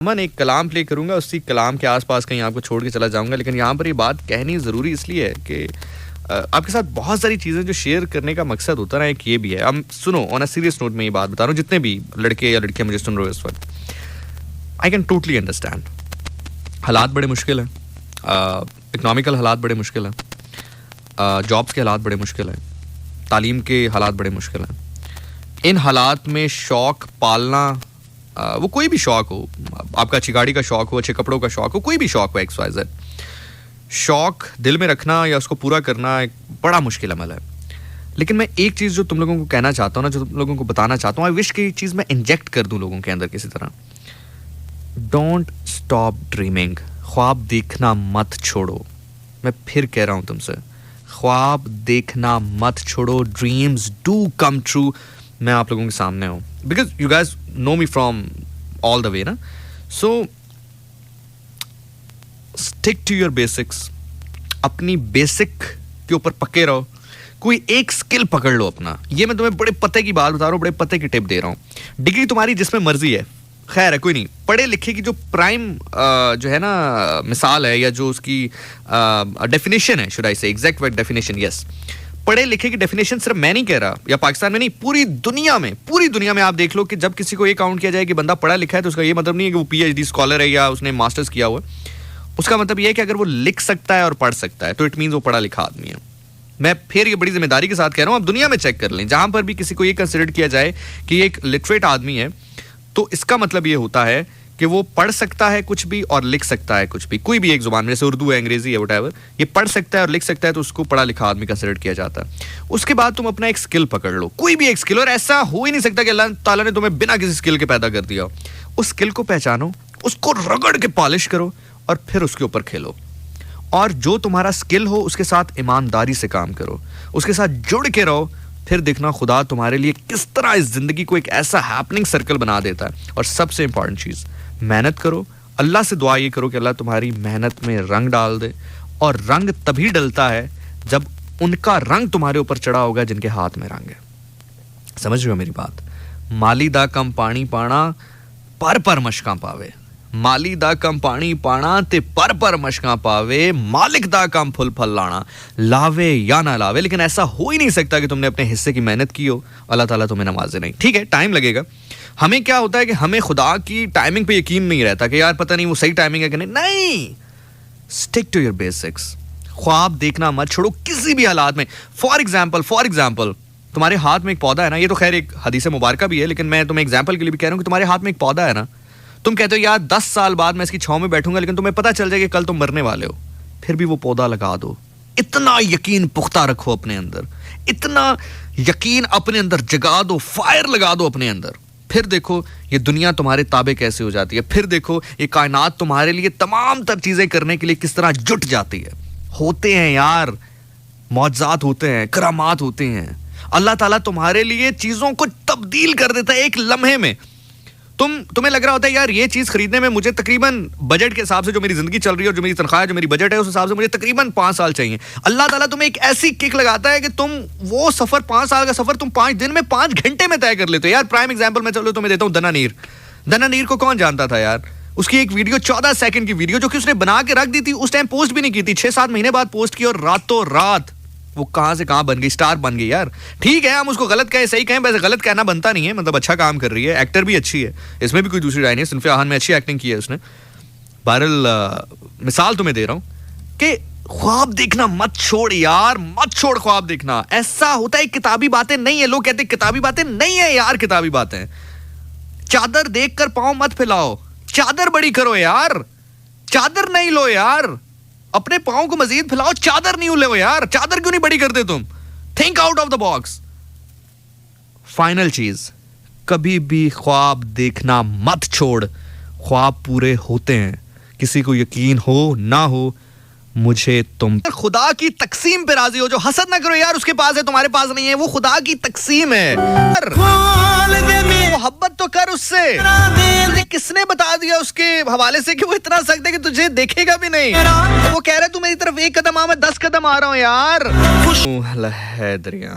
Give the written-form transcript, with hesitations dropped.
मैं एक कलाम प्ले करूंगा, उसी कलाम के आसपास कहीं आपको छोड़ के चला जाऊंगा। लेकिन यहाँ पर ये बात कहनी ज़रूरी इसलिए है कि आपके साथ बहुत सारी चीज़ें जो शेयर करने का मकसद होता है, एक ये भी है। हम सुनो, ऑन अ सीरियस नोट में ये बात बता रहा हूँ, जितने भी लड़के या लड़कियाँ मुझे सुन रहे हो इस वक्त, आई कैन टोटली अंडरस्टैंड। हालात बड़े मुश्किल हैं, इकनॉमिकल हालात बड़े मुश्किल हैं, जॉब्स के हालात बड़े मुश्किल हैं, तालीम के हालात बड़े मुश्किल हैं। इन हालात में शौक पालना, वो कोई भी शौक हो, आपका अच्छी गाड़ी का शौक हो, अच्छे कपड़ों का शौक हो, कोई भी शौक हो, XYZ, शौक दिल में रखना या उसको पूरा करना एक बड़ा मुश्किल अमल है। लेकिन मैं एक चीज़ जो तुम लोगों को कहना चाहता हूँ ना, जो तुम लोगों को बताना चाहता हूँ, आई विश कि ये चीज़ मैं इंजेक्ट कर दूँ लोगों के अंदर किसी तरह। Don't stop dreaming. ख्वाब देखना मत छोड़ो। मैं फिर कह रहा हूँ तुमसे, ख्वाब देखना मत छोड़ो। Dreams do come true. मैं आप लोगों के सामने हूँ, because you guys know me from all the way ना। So stick to your basics. अपनी बेसिक के ऊपर पक्के रहो। कोई एक स्किल पकड़ लो अपना। ये मैं तुम्हें बड़े पते की बात बता रहा हूँ, बड़े पते की टिप दे रहा हूँ। डिग्री तुम्हारी जिसमें मर्जी है, खैर है, कोई नहीं। पढ़े लिखे की जो प्राइम जो है ना मिसाल है, या जो उसकी डेफिनेशन है, शुड आई से एग्जैक्ट वर्ड डेफिनेशन, यस, पढ़े लिखे की डेफिनेशन सिर्फ मैं नहीं कह रहा, या पाकिस्तान में नहीं, पूरी दुनिया में आप देख लो कि जब किसी को ये काउंट किया जाए कि बंदा पढ़ा लिखा है, तो उसका ये मतलब नहीं है कि वो PhD स्कॉलर है या उसने मास्टर्स किया हुआ है। उसका मतलब ये है कि अगर वो लिख सकता है और पढ़ सकता है, तो इट मीन्स वो पढ़ा लिखा आदमी है। मैं फिर ये बड़ी जिम्मेदारी के साथ कह रहा हूँ, आप दुनिया में चेक कर लें, जहां पर भी किसी को ये कंसिडर किया जाए कि एक लिटरेट आदमी है, तो इसका मतलब ये होता है कि वो पढ़ सकता है कुछ भी और लिख सकता है कुछ भी, कोई भी एक जुबान में, जैसे उर्दू है, अंग्रेजी है, व्हाटएवर, ये पढ़ सकता है और लिख सकता है, तो उसको पढ़ा लिखा आदमी कंसिडर किया जाता है। उसके बाद तुम अपना एक स्किल पकड़ लो, कोई भी एक स्किल। और ऐसा हो ही नहीं सकता कि अल्लाह ताला ने तुम्हें बिना किसी स्किल के पैदा कर दिया हो। उस स्किल को पहचानो, उसको रगड़ के पॉलिश करो और फिर उसके ऊपर खेलो। और जो तुम्हारा स्किल हो उसके साथ ईमानदारी से काम करो, उसके साथ जुड़ के रहो। फिर देखना खुदा तुम्हारे लिए किस तरह इस जिंदगी को एक ऐसा हैपनिंग सर्कल बना देता है। और सबसे इंपॉर्टेंट चीज, मेहनत करो। अल्लाह से दुआ ये करो कि अल्लाह तुम्हारी मेहनत में रंग डाल दे। और रंग तभी डलता है जब उनका रंग तुम्हारे ऊपर चढ़ा होगा जिनके हाथ में रंग है। समझ रहे हो मेरी बात? माली दा कम पानी पाना, पर मशकां पावे। माली दा कम पानी पाना ते पर मशकां पावे। मालिक दा कम फुल फल लाना, लावे या ना लावे। लेकिन ऐसा हो ही नहीं सकता कि तुमने अपने हिस्से की मेहनत की हो, अल्लाह ताला तुम्हें नवाजे नहीं। ठीक है, टाइम लगेगा। हमें क्या होता है कि हमें खुदा की टाइमिंग पे यकीन नहीं रहता कि यार पता नहीं वो सही टाइमिंग है कि नहीं। Stick to your basics. ख्वाब देखना मत छोड़ो किसी भी हालात में। फॉर एग्जाम्पल तुम्हारे हाथ में एक पौधा है ना, ये तो खैर एक हदीस मुबारक भी है, लेकिन मैं तुम्हें एग्जाम्पल के लिए भी कह रहा हूँ कि तुम्हारे हाथ में एक पौधा है ना, तुम कहते हो यार 10 साल बाद मैं इसकी छांव में बैठूंगा, लेकिन तुम्हें पता चल जाए कि कल तुम मरने वाले हो, फिर भी वो पौधा लगा दो। इतना यकीन पुख्ता रखो अपने अंदर, इतना यकीन अपने अंदर जगा दो, फायर लगा दो अपने अंदर। फिर देखो ये दुनिया तुम्हारे ताबे कैसे हो जाती है। फिर देखो ये कायनात तुम्हारे लिए तमाम तर चीजें करने के लिए किस तरह जुट जाती है। होते हैं यार, मौजज़ात होते हैं, करामात होते हैं। अल्लाह ताला तुम्हारे लिए चीजों को तब्दील कर देता है एक लम्हे में। तुम्हें लग रहा होता है यार ये चीज खरीदने में मुझे तकरीबन बजट के हिसाब से, जो मेरी जिंदगी चल रही है और जो मेरी तनख्वाह है, जो मेरी बजट है, उस हिसाब से मुझे तकरीबन 5 साल चाहिए। अल्लाह ताला तुम्हें एक ऐसी किक लगाता है कि तुम वो सफर, 5 साल का सफर तुम 5 दिन में, 5 घंटे में तय कर लेते हो। यार प्राइम एग्जांपल मैं चलो तुम्हें देता हूँ, दनानीर को कौन जानता था यार? उसकी एक वीडियो 14 सेकंड की वीडियो जो कि उसने बना के रख दी थी, उस टाइम पोस्ट भी नहीं की थी, 6-7 महीने बाद पोस्ट की, और रातों रात वो कहां से कहां बन गई, स्टार बन गई यार। ठीक है, हम उसको गलत कहें सही कहें, वैसे गलत कहना बनता नहीं है, मतलब अच्छा काम कर रही है, एक्टर भी अच्छी है, इसमें भी कोई दूसरी राय नहीं है। सिन्फ़े आहान में अच्छी एक्टिंग की है उसने। बहरहाल मिसाल तुम्हें दे रहा हूं कि ख्वाब देखना मत छोड़ यार, मत छोड़ ख्वाब देखना। ऐसा होता है किताबी बातें नहीं है, लोग कहते हैं किताबी बातें नहीं है यार, किताबी बातें। चादर देखकर पांव मत फैलाओ, चादर बड़ी करो यार, चादर नहीं लो यार, अपने पांव को मजीद फैलाओ, चादर नहीं उले हो यार। चादर क्यों नहीं बड़ी करते तुम? Think out of the box. Final चीज, कभी भी ख्वाब देखना मत छोड़। ख्वाब पूरे होते हैं, किसी को यकीन हो ना हो, मुझे तुम खुदा की तकसीम पे राजी हो। जो हसद ना करो यार, उसके पास है तुम्हारे पास नहीं है, वो खुदा की तकसीम है। मोहब्बत तो कर उससे। किसने बता दिया उसके हवाले से कि वो इतना सख्त है कि तुझे देखेगा भी नहीं? तो वो कह रहा है तू मेरी तरफ 1 कदम आ, मैं 10 कदम आ रहा हूं यार। खुश है दरिया।